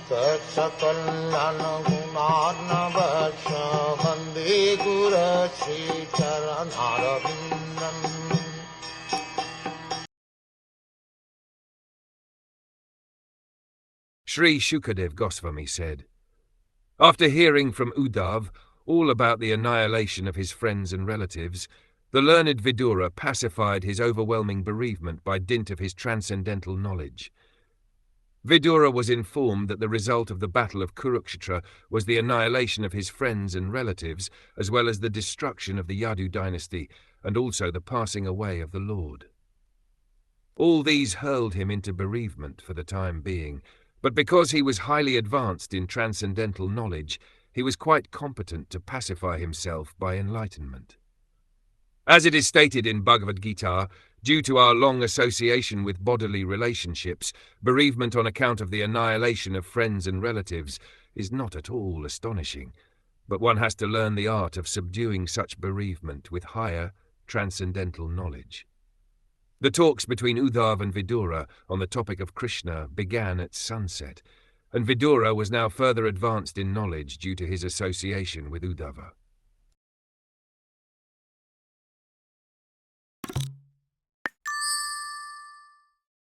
Satsakallan gunarnavasya Vande Guru Sri Charanarabindam. Sri Shukadev Goswami said, after hearing from Uddhav all about the annihilation of his friends and relatives, the learned Vidura pacified his overwhelming bereavement by dint of his transcendental knowledge. Vidura was informed that the result of the battle of Kurukshetra was the annihilation of his friends and relatives, as well as the destruction of the Yadu dynasty, and also the passing away of the Lord. All these hurled him into bereavement for the time being, but because he was highly advanced in transcendental knowledge, he was quite competent to pacify himself by enlightenment. As it is stated in Bhagavad Gita, due to our long association with bodily relationships, bereavement on account of the annihilation of friends and relatives is not at all astonishing, but one has to learn the art of subduing such bereavement with higher, transcendental knowledge. The talks between Uddhav and Vidura on the topic of Krishna began at sunset, and Vidura was now further advanced in knowledge due to his association with Uddhava.